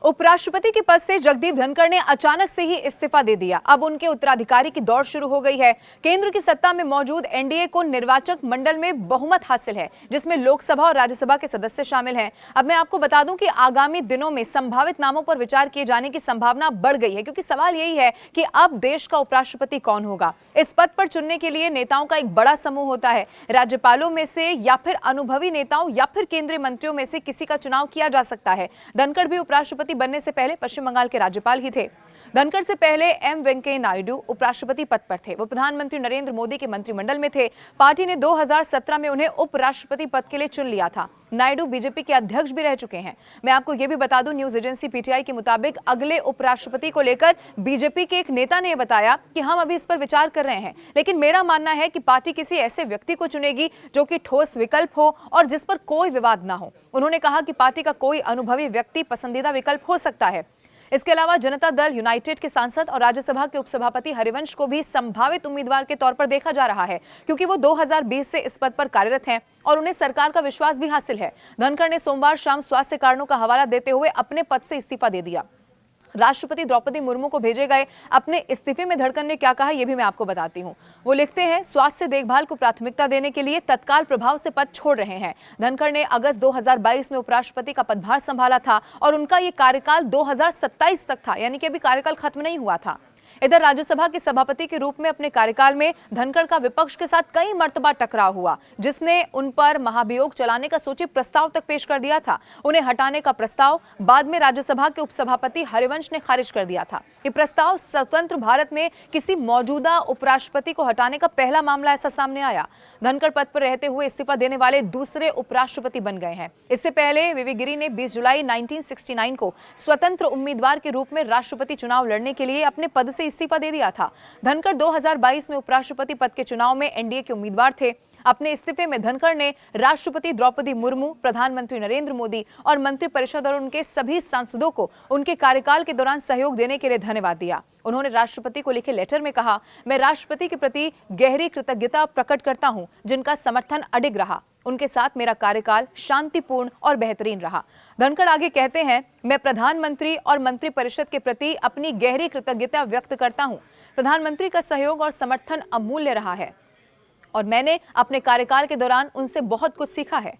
उपराष्ट्रपति के पद से जगदीप धनखड़ ने अचानक से ही इस्तीफा दे दिया। अब उनके उत्तराधिकारी की दौड़ शुरू हो गई है। केंद्र की सत्ता में मौजूद एनडीए को निर्वाचक मंडल में बहुमत हासिल है, जिसमें लोकसभा और राज्यसभा के सदस्य शामिल हैं। अब मैं आपको बता दूं कि आगामी दिनों में संभावित नामों पर विचार किए जाने की संभावना बढ़ गई है, क्योंकि सवाल यही है कि अब देश का उपराष्ट्रपति कौन होगा। इस पद पर चुनने के लिए नेताओं का एक बड़ा समूह होता है। राज्यपालों में से या फिर अनुभवी नेताओं या फिर केंद्रीय मंत्रियों में से किसी का चुनाव किया जा सकता है। धनखड़ भी उपराष्ट्रपति बनने से पहले पश्चिम बंगाल के राज्यपाल ही थे। धनखड़ से पहले एम वेंकैया नायडू उपराष्ट्रपति पद पर थे। वो प्रधानमंत्री नरेंद्र मोदी के मंत्रिमंडल में थे। पार्टी ने 2017 में उन्हें उपराष्ट्रपति पद के लिए चुन लिया था। नायडू बीजेपी के अध्यक्ष भी रह चुके हैं। मैं आपको यह भी बता दूं, न्यूज एजेंसी पीटीआई के मुताबिक अगले उपराष्ट्रपति को लेकर बीजेपी के एक नेता ने बताया कि हम अभी इस पर विचार कर रहे हैं, लेकिन मेरा मानना है कि पार्टी किसी ऐसे व्यक्ति को चुनेगी जो कि ठोस विकल्प हो और जिस पर कोई विवाद ना हो। उन्होंने कहा कि पार्टी का कोई अनुभवी व्यक्ति पसंदीदा विकल्प हो सकता है। इसके अलावा जनता दल यूनाइटेड के सांसद और राज्यसभा के उपसभापति हरिवंश को भी संभावित उम्मीदवार के तौर पर देखा जा रहा है, क्योंकि वो 2020 से इस पद पर कार्यरत हैं और उन्हें सरकार का विश्वास भी हासिल है। धनखड़ ने सोमवार शाम स्वास्थ्य कारणों का हवाला देते हुए अपने पद से इस्तीफा दे दिया। राष्ट्रपति द्रौपदी मुर्मू को भेजे गए अपने इस्तीफे में धनखड़ ने क्या कहा, यह भी मैं आपको बताती हूं। वो लिखते हैं, स्वास्थ्य देखभाल को प्राथमिकता देने के लिए तत्काल प्रभाव से पद छोड़ रहे हैं। धनखड़ ने अगस्त 2022 में उपराष्ट्रपति का पदभार संभाला था और उनका ये कार्यकाल 2027 तक था, यानी कि अभी कार्यकाल खत्म नहीं हुआ था। इधर राज्यसभा के सभापति के रूप में अपने कार्यकाल में धनखड़ का विपक्ष के साथ कई मर्तबा टकराव हुआ, जिसने उन पर महाभियोग चलाने का सूचित प्रस्ताव तक पेश कर दिया था। उन्हें हटाने का प्रस्ताव बाद में राज्यसभा के उपसभापति हरिवंश ने खारिज कर दिया था। ये प्रस्ताव स्वतंत्र भारत में किसी मौजूदा उपराष्ट्रपति को हटाने का पहला मामला ऐसा सामने आया। धनखड़ पद पर रहते हुए इस्तीफा देने वाले दूसरे उपराष्ट्रपति बन गए हैं। इससे पहले वीवी गिरी ने 20 जुलाई 1969 को स्वतंत्र उम्मीदवार के रूप में राष्ट्रपति चुनाव लड़ने के लिए अपने पद से इस्तीफा दे दिया था। धनखड़ 2022 में उपराष्ट्रपति पद के चुनाव में एनडीए के उम्मीदवार थे। अपने इस्तीफे में धनखड़ ने राष्ट्रपति द्रौपदी मुर्मू, प्रधानमंत्री नरेंद्र मोदी और मंत्रिपरिषद और उनके सभी सांसदों को उनके कार्यकाल के दौरान सहयोग देने के लिए धन्यवाद दिया। उन्होंने राष्ट्रपति को लिखे लेटर में कहा, मैं राष्ट्रपति के प्रति गहरी कृतज्ञता प्रकट करता हूं, जिनका समर्थन अडिग रहा। उनके साथ मेरा कार्यकाल शांतिपूर्ण और बेहतरीन रहा। धनखड़ आगे कहते हैं, मैं प्रधानमंत्री और मंत्रिपरिषद के प्रति अपनी गहरी कृतज्ञता व्यक्त करता हूं। प्रधानमंत्री का सहयोग और समर्थन अमूल्य रहा है और मैंने अपने कार्यकाल के दौरान उनसे बहुत कुछ सीखा है।